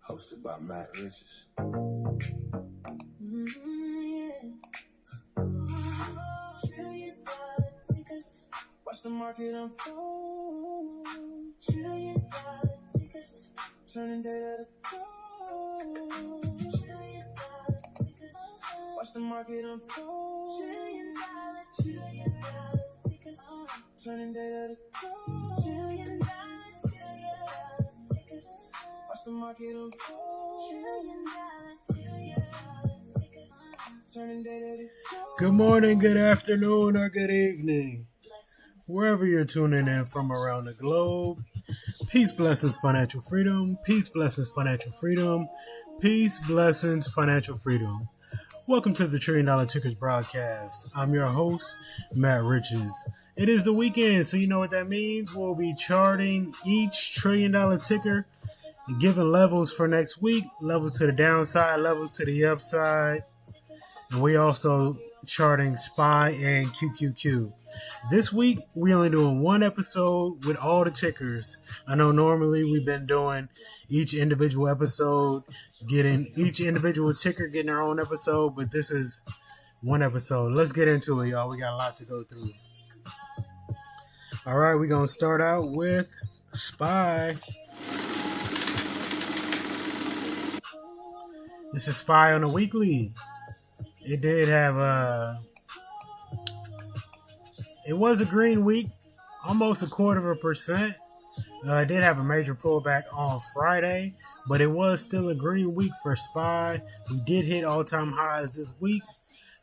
Hosted by Matt Riches. Watch the market unfold. $1 trillion tickers. Turning data to gold. $1 trillion tickers. Watch the market unfold. $1 trillion tickers. Turning data to gold. $1 trillion tickers. Watch the market unfold. $1 trillion tickers. Turning data to gold. Good morning, good afternoon, or good evening. Wherever you're tuning in from around the globe, peace, blessings, financial freedom. Peace, blessings, financial freedom. Peace, blessings, financial freedom. Welcome to the $1 Trillion Tickers broadcast. I'm your host, Matt Riches. It is the weekend, so you know what that means. We'll be charting each $1 trillion ticker and giving levels for next week, levels to the downside, levels to the upside. And we also charting SPY and QQQ. This week, we're only doing one episode with all the tickers. I know normally we've been doing each individual episode, getting each individual ticker getting their own episode, but this is one episode. Let's get into it, y'all. We got a lot to go through. All right, we're going to start out with SPY. This is SPY on a weekly. It did have it was a green week, almost 0.25%. It did have a major pullback on Friday, but it was still a green week for SPY. We did hit all-time highs this week.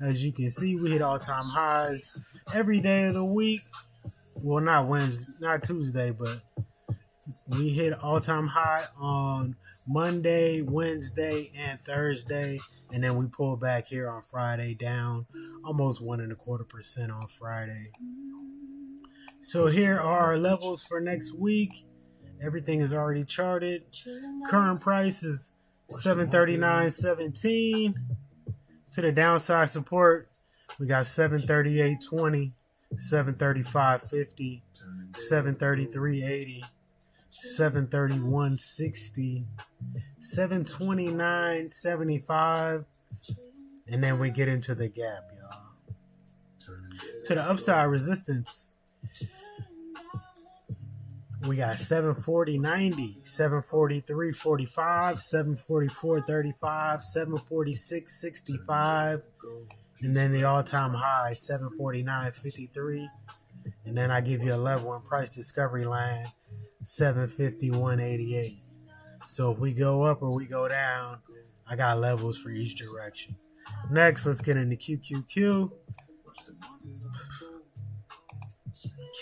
As you can see, we hit all-time highs every day of the week. Well, not Wednesday, not Tuesday, but we hit all-time high on Monday, Wednesday, and Thursday. And then we pulled back here on Friday, down almost 1.25% on Friday. So here are our levels for next week. Everything is already charted. Current price is $739.17. To the downside support, we got $738.20, $735.50, $733.80, $731.60, $729.75, and then we get into the gap, y'all. To the upside resistance, we got 740.90, 743.45, 744.35, 746.65, and then the all-time high, 749.53, and then I give you a level in price discovery line, 751.88. So if we go up or we go down, I got levels for each direction. Next, let's get into QQQ.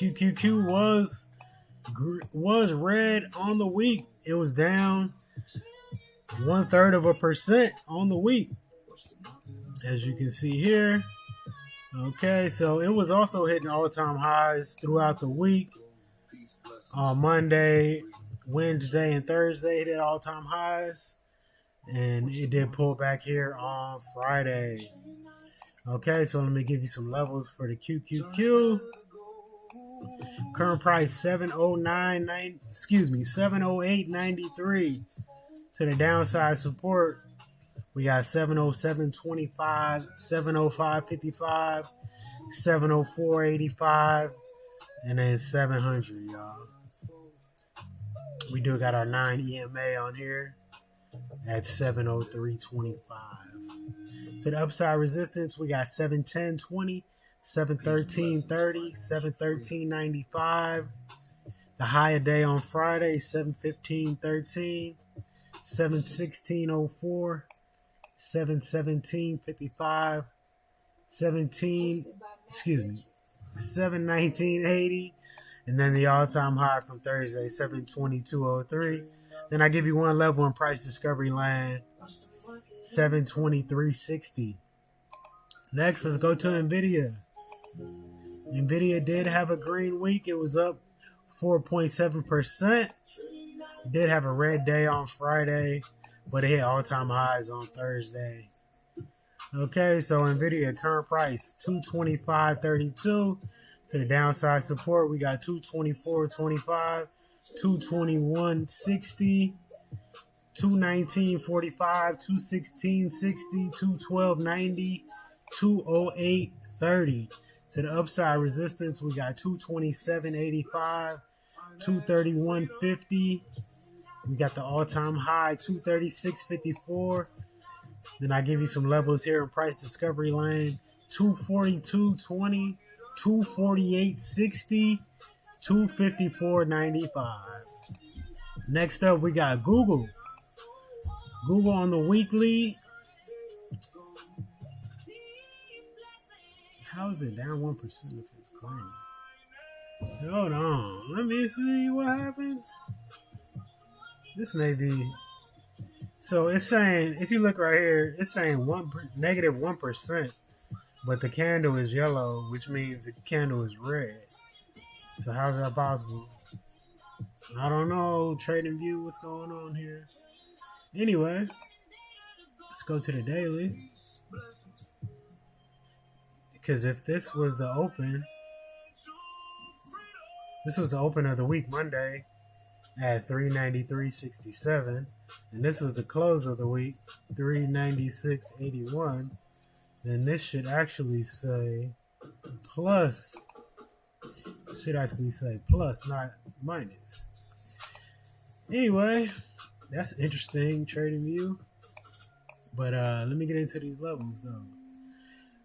QQQ was red on the week. It was down 0.33% on the week, as you can see here. Okay, so it was also hitting all-time highs throughout the week. On Monday, Wednesday, and Thursday, it hit all-time highs, and it did pull back here on Friday. Okay, so let me give you some levels for the QQQ. Current price $708.93. To the downside support, we got $707.25, $705.55, $704.85, and then $700, y'all. We do got our 9 EMA on here at 703.25. To the upside resistance, we got 710.20, 713.30, 713.95. The high a day on Friday, 715.13, 716.04, 717.55, 719.80. And then the all-time high from Thursday, 722.03. Then I give you one level in price discovery land, 723.60. Next, let's go to Nvidia. Nvidia did have a green week. It was up 4.7%. It did have a red day on Friday, but it hit all-time highs on Thursday. Okay, so Nvidia current price, $225.32. To the downside support, we got $224.25, $221.60, 219.45, 216.60, 212.90, 208.30. To the upside resistance, we got 227.85, 231.50. We got the all-time high, 236.54. Then I give you some levels here in price discovery land, 242.20, 248.60, 254.95. Next up, we got Google. Google on the weekly. How is it down 1% if it's green? Hold on. Let me see what happened. This may be. So it's saying, if you look right here, it's saying negative 1%, but the candle is yellow, which means the candle is red. So how's that possible? I don't know. Trading view, what's going on here? Anyway, let's go to the daily. Because if this was the open of the week, Monday, at 393.67, and this was the close of the week, 396.81, then this should actually say plus. It should actually say plus, not minus. Anyway, that's interesting trading view. But let me get into these levels though.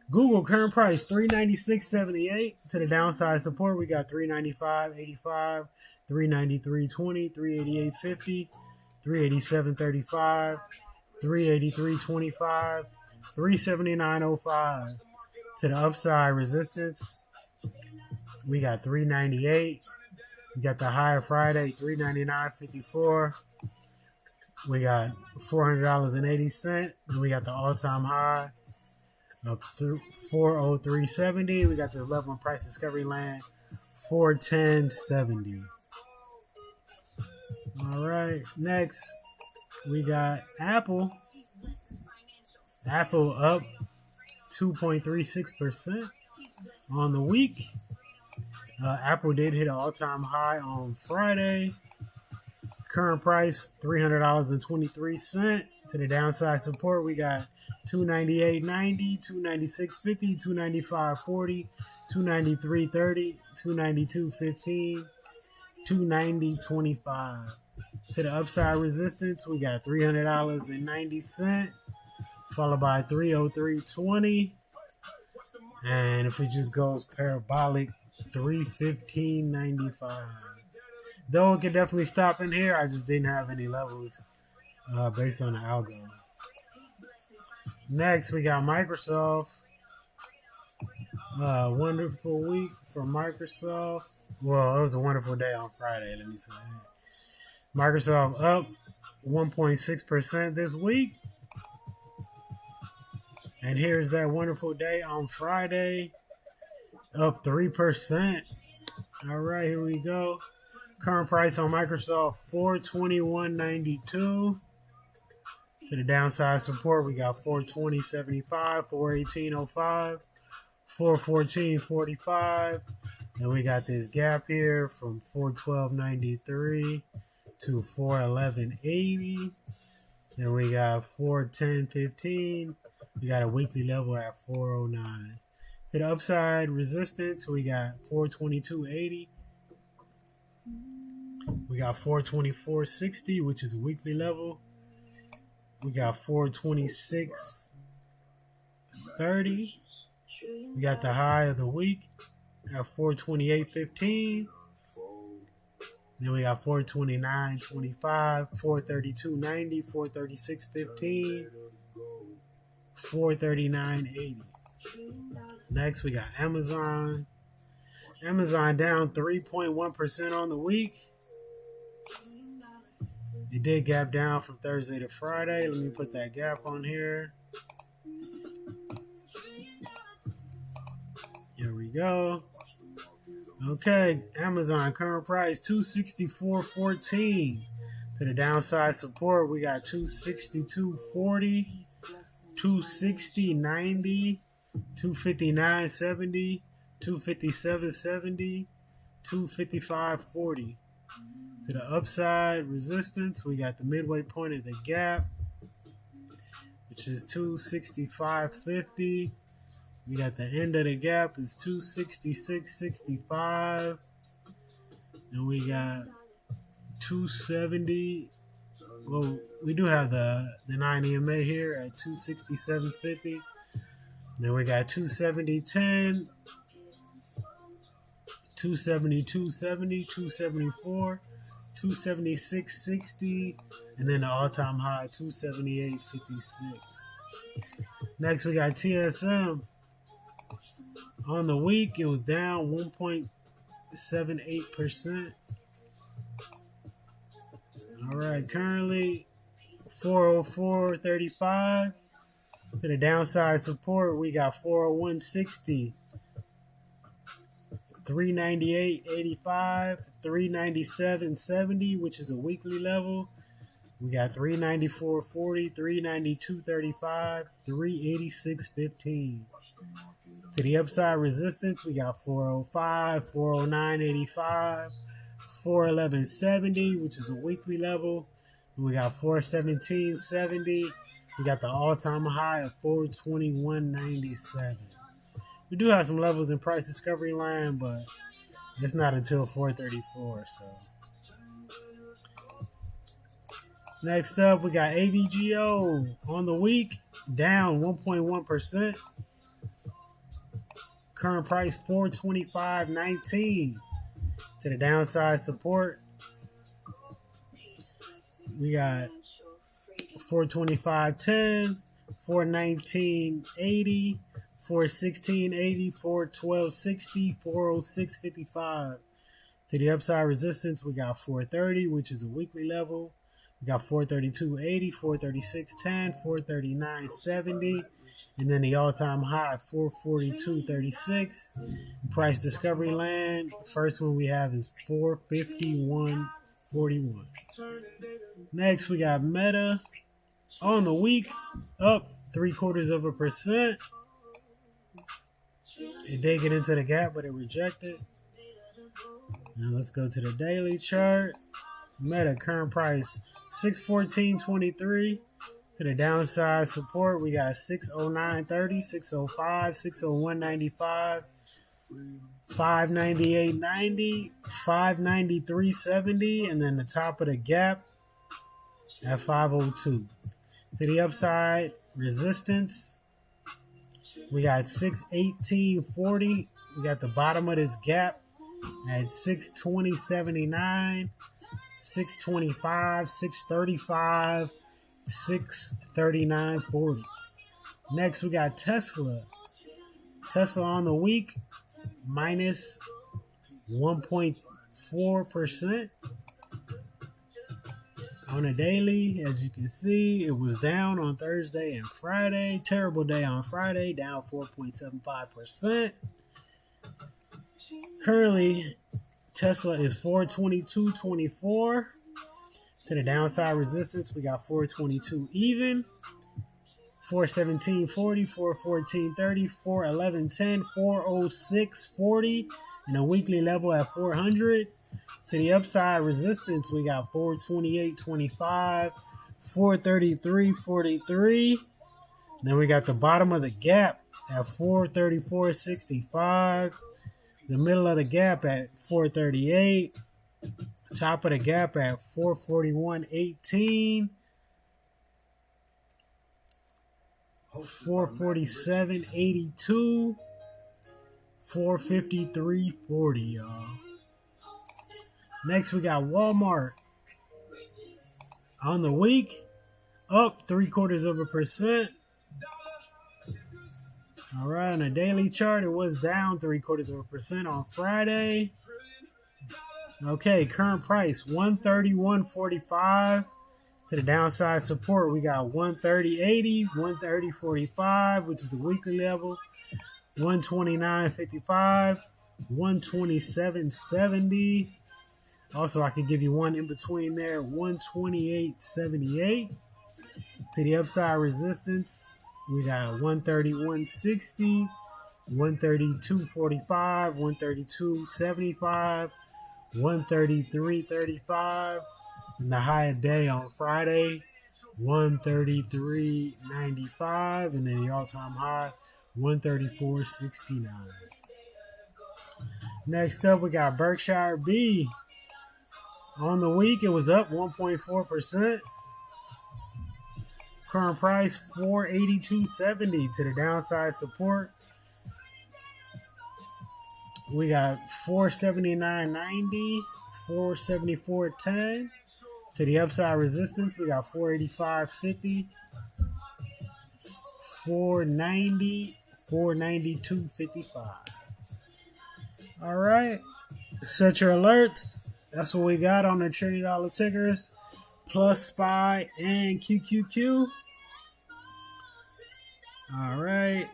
Google current price 396.78. To the downside support, we got 395.85, 393.20, 388.50, 387.35, 383.25, 379.05. To the upside resistance, we got 398. We got the high of Friday, 399.54. We got $400.80. And we got the all-time high of 403.70. We got this level in price discovery land, 410.70. All right, next we got Apple. Apple up 2.36% on the week. Apple did hit an all-time high on Friday. Current price $300.23. To the downside support, we got 298.90, 296.50, 295.40, 293.30, 292.15, 290.25. To the upside resistance, we got $300.90, followed by 303.20. And if it just goes parabolic, 315.95. Though it could definitely stop in here, I just didn't have any levels based on the algo. Next, we got Microsoft. Wonderful week for Microsoft. Well, it was a wonderful day on Friday, let me say. Microsoft up 1.6% this week. And here's that wonderful day on Friday, up 3%. All right, here we go. Current price on Microsoft, $421.92. To the downside support, we got $420.75, $418.05, $414.45. And we got this gap here from $412.93 to $411.80. Then we got $410.15. We got a weekly level at $409. To the upside resistance, we got $422.80. We got $424.60, which is a weekly level. We got $426.30. We got the high of the week at $428.15. Then we got $429.25, $432.90, $436.15, $439.80. Next, we got Amazon. Amazon down 3.1% on the week. It did gap down from Thursday to Friday. Let me put that gap on here. Here we go. Okay, Amazon current price $264.14. To the downside support, we got $262.40, $260.90, $259.70, $257.70, $255.40. To the upside resistance, we got the midway point of the gap, which is 265.50. We got the end of the gap is 266.65. And we got 270. Well, we do have the 9 EMA here at 267.50. Then we got 270.10, 272.70, 274, 276.60, and then the all-time high 278.56. Next, we got TSM. On the week, it was down 1.78%. All right, currently 404.35. To the downside support, we got 401.60, 398.85, 397.70, which is a weekly level. We got 394.40, 392.35, 386.15. To the upside resistance, we got 405, 409.85, 411.70, which is a weekly level. We got 417.70. We got the all-time high of 421.97. We do have some levels in price discovery line, but it's not until 434. So next up, we got AVGO on the week, down 1.1%. Current price 425.19. To the downside support, we got 425.10, 419.80, 416.80, 412.60, 406.55. To the upside resistance, we got 430, which is a weekly level. We got 432.80, 436.10, 439.70, and then the all-time high 442.36. Price discovery land, first one we have is 451.41. Next, we got Meta on the week, up 0.75%. It did get into the gap, but it rejected. Now let's go to the daily chart. Meta current price 614.23. To the downside support, we got 609.30, 605, 601.95, 598.90, 593.70, and then the top of the gap at 502. To the upside resistance, we got 618.40. We got the bottom of this gap at 620.79, 625, 635, 639.40. Next, we got Tesla. Tesla on the week, minus 1.4%. On a daily, as you can see, it was down on Thursday and Friday. Terrible day on Friday, down 4.75%. Currently, Tesla is 422.24. To the downside resistance, we got 422 even, 417.40, 414.30, 411.10, 406.40, and a weekly level at 400. To the upside resistance, we got 428.25, 433.43. Then we got the bottom of the gap at 434.65, the middle of the gap at 438. Top of the gap at 441.18, 447.82, 453.40, y'all. Next, we got Walmart on the week, up 0.75%. All right, on a daily chart, it was down 0.75% on Friday. Okay, current price 131.45. To the downside support, we got 130.80, 130.45, which is a weekly level, 129.55, 127.70. Also, I could give you one in between there, 128.78. To the upside resistance, we got 131.60, 132.45, 132.75, 133.35. And the high of day on Friday, 133.95. And then the all-time high, 134.69. Next up, we got Berkshire B. On the week, it was up 1.4%. Current price, 482.70 to the downside support. We got 479.90, 474.10. To the upside resistance, we got 485.50, 490, 492.55. All right. Set your alerts. That's what we got on the $30 tickers. Plus SPY and QQQ. All right.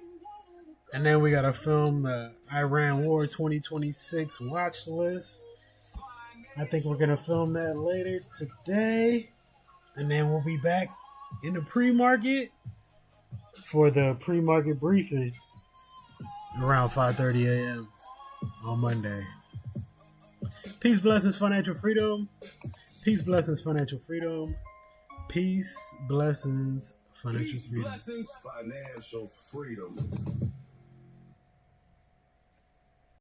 And then we got to film the Iran War 2026 watch list. I think we're going to film that later today. And then we'll be back in the pre-market for the pre-market briefing around 5:30 a.m. on Monday. Peace, blessings, financial freedom. Peace, blessings, financial freedom. Peace, blessings, financial freedom. Peace, blessings, financial freedom.